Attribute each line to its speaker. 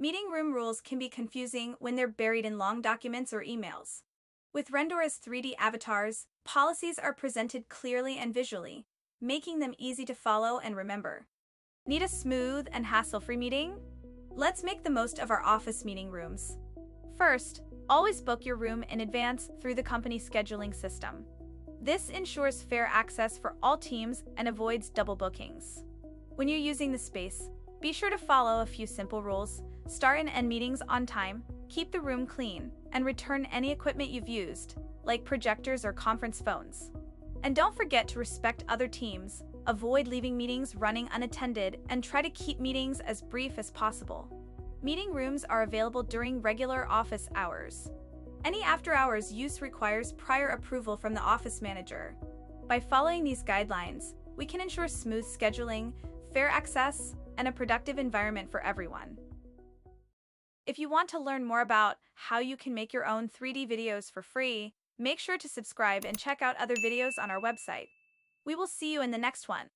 Speaker 1: Meeting room rules can be confusing when they're buried in long documents or emails. With Rendora's 3D avatars, policies are presented clearly and visually, making them easy to follow and remember. Need a smooth and hassle-free meeting? Let's make the most of our office meeting rooms. First, always book your room in advance through the company scheduling system. This ensures fair access for all teams and avoids double bookings. When you're using the space, be sure to follow a few simple rules. Start and end meetings on time, keep the room clean, and return any equipment you've used, like projectors or conference phones. And don't forget to respect other teams, avoid leaving meetings running unattended, and try to keep meetings as brief as possible. Meeting rooms are available during regular office hours. Any after-hours use requires prior approval from the office manager. By following these guidelines, we can ensure smooth scheduling, fair access, and a productive environment for everyone. If you want to learn more about how you can make your own 3D videos for free, make sure to subscribe and check out other videos on our website. We will see you in the next one.